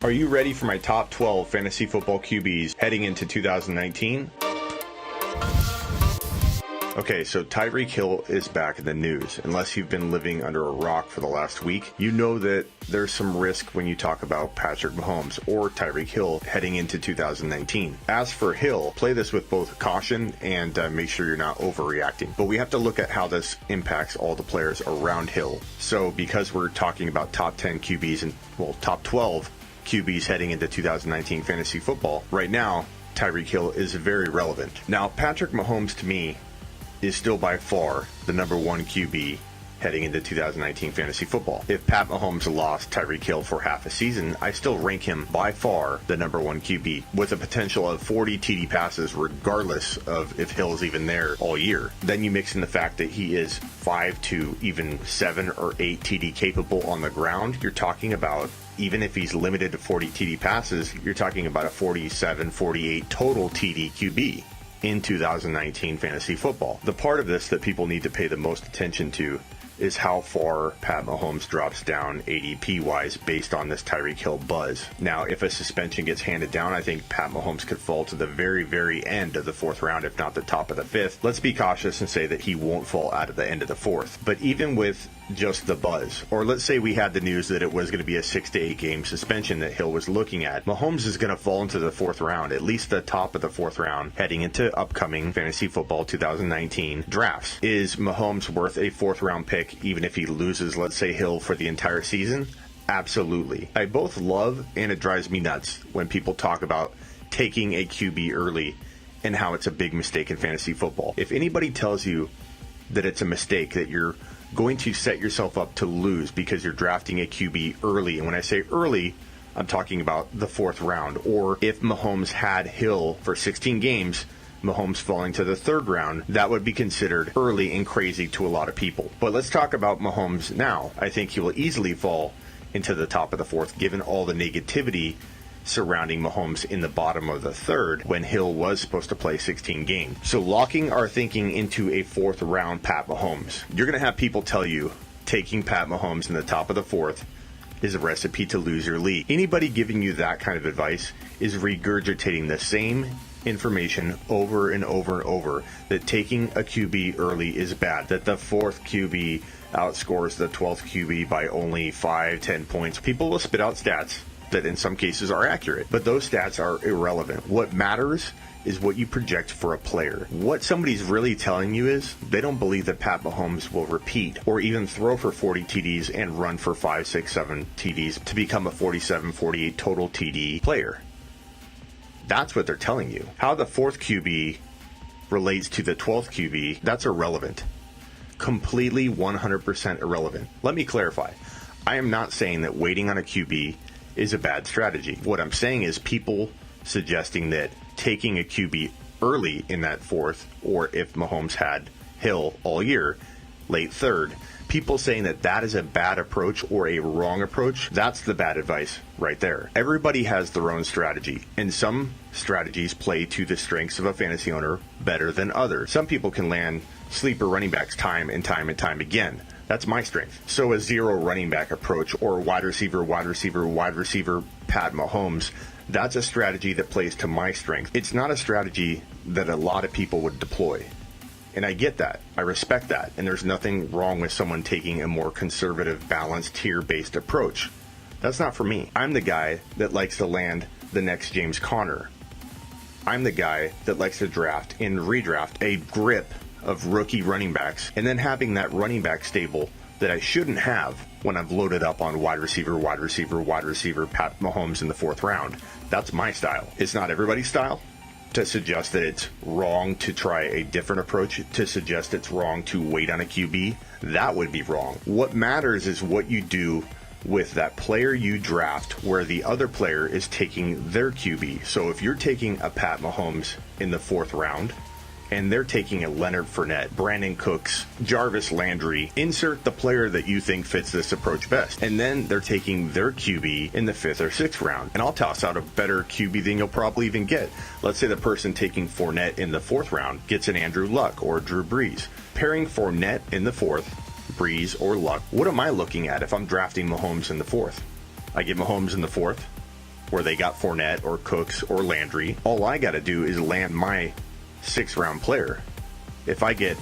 Are you ready for my top 12 fantasy football QBs heading into 2019? Okay, so Tyreek Hill is back in the news. Unless you've been living under a rock for the last week, you know that there's some risk when you talk about Patrick Mahomes or Tyreek Hill heading into 2019. As for Hill, play this with both caution and make sure you're not overreacting. But we have to look at how this impacts all the players around Hill. So because we're talking about top 10 QBs and, top 12 QBs heading into 2019 fantasy football, right now, Tyreek Hill is very relevant. Now, Patrick Mahomes, to me, is still by far the number one QB heading into 2019 fantasy football. If Pat Mahomes lost Tyreek Hill for half a season, I still rank him by far the number one QB with a potential of 40 TD passes regardless of if Hill's even there all year. Then you mix in the fact that he is 5 to even 7 or 8 TD capable on the ground. You're talking about, even if he's limited to 40 TD passes, you're talking about a 47, 48 total TD QB in 2019 fantasy football. The part of this that people need to pay the most attention to is how far Pat Mahomes drops down ADP-wise based on this Tyreek Hill buzz. Now, if a suspension gets handed down, I think Pat Mahomes could fall to the very, very end of the fourth round, if not the top of the fifth. Let's be cautious and say that he won't fall out of the end of the fourth. But even with just the buzz, or let's say we had the news that it was going to be a 6 to 8 game suspension that Hill was looking at, Mahomes is going to fall into the fourth round, at least the top of the fourth round, heading into upcoming fantasy football 2019 drafts. Is Mahomes worth a fourth round pick even if he loses, let's say, Hill for the entire season? Absolutely. I both love and it drives me nuts when people talk about taking a QB early and how it's a big mistake in fantasy football. If anybody tells you that it's a mistake, that you're going to set yourself up to lose because you're drafting a QB early, and when I say early, I'm talking about the fourth round, or if Mahomes had Hill for 16 games, Mahomes falling to the third round, that would be considered early and crazy to a lot of people. But let's talk about Mahomes now. I think he will easily fall into the top of the fourth given all the negativity surrounding Mahomes in the bottom of the third when Hill was supposed to play 16 games. So locking our thinking into a fourth round Pat Mahomes, you're going to have people tell you taking Pat Mahomes in the top of the fourth is a recipe to lose your league. Anybody giving you that kind of advice is regurgitating the same information over and over and over, that taking a QB early is bad, that the fourth QB outscores the 12th QB by only 5-10 points. People will spit out stats that in some cases are accurate, but those stats are irrelevant. What matters is what you project for a player. What somebody's really telling you is they don't believe that Pat Mahomes will repeat or even throw for 40 TDs and run for 5, 6, 7 TDs to become a 47, 48 total TD player. That's what they're telling you. How the fourth QB relates to the 12th QB, that's irrelevant. Completely 100% irrelevant. Let me clarify. I am not saying that waiting on a QB is a bad strategy. What I'm saying is people suggesting that taking a QB early in that fourth, or if Mahomes had Hill all year, late third, people saying that that is a bad approach or a wrong approach, that's the bad advice right there. Everybody has their own strategy, and some strategies play to the strengths of a fantasy owner better than others. Some people can land sleeper running backs time and time and time again. That's my strength. So a zero running back approach or wide receiver, Pat Mahomes, that's a strategy that plays to my strength. It's not a strategy that a lot of people would deploy. And I get that. I respect that. And there's nothing wrong with someone taking a more conservative, balanced, tier-based approach. That's not for me. I'm the guy that likes to land the next James Conner. I'm the guy that likes to draft and redraft a grip of rookie running backs and then having that running back stable that I shouldn't have when I've loaded up on wide receiver, Pat Mahomes in the fourth round. That's my style. It's not everybody's style. To suggest that it's wrong to try a different approach, to suggest it's wrong to wait on a QB, that would be wrong. What matters is what you do with that player you draft where the other player is taking their QB. So if you're taking a Pat Mahomes in the fourth round, and they're taking a Leonard Fournette, Brandon Cooks, Jarvis Landry, insert the player that you think fits this approach best. And then they're taking their QB in the fifth or sixth round. And I'll toss out a better QB than you'll probably even get. Let's say the person taking Fournette in the fourth round gets an Andrew Luck or Drew Brees. Pairing Fournette in the fourth, Brees or Luck, what am I looking at if I'm drafting Mahomes in the fourth? I get Mahomes in the fourth. where they got Fournette or Cooks or Landry. All I got to do is land my 6th round player. If I get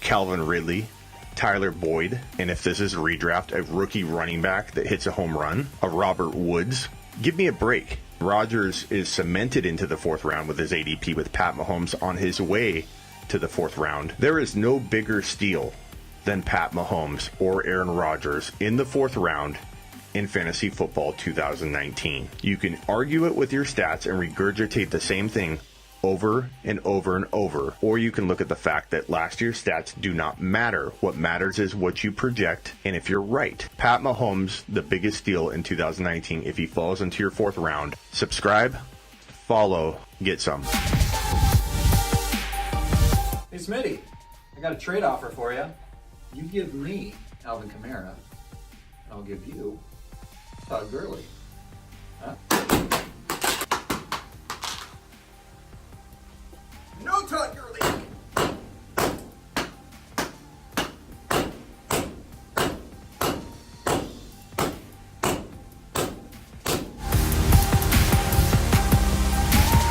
Calvin Ridley, Tyler Boyd, and if this is a redraft, a rookie running back that hits a home run, a Robert Woods, give me a break. Rodgers is cemented into the 4th round with his ADP with Pat Mahomes on his way to the 4th round. There is no bigger steal than Pat Mahomes or Aaron Rodgers in the 4th round in fantasy football 2019. You can argue it with your stats and regurgitate the same thing over and over and over, or you can look at the fact that last year's stats do not matter. What matters is what you project, and if you're right. Pat Mahomes, the biggest steal in 2019 if he falls into your 4th round. Subscribe, follow, get some. Hey Smitty, I got a trade offer for you. You give me Alvin Kamara, and I'll give you Todd Gurley. Huh? No Todd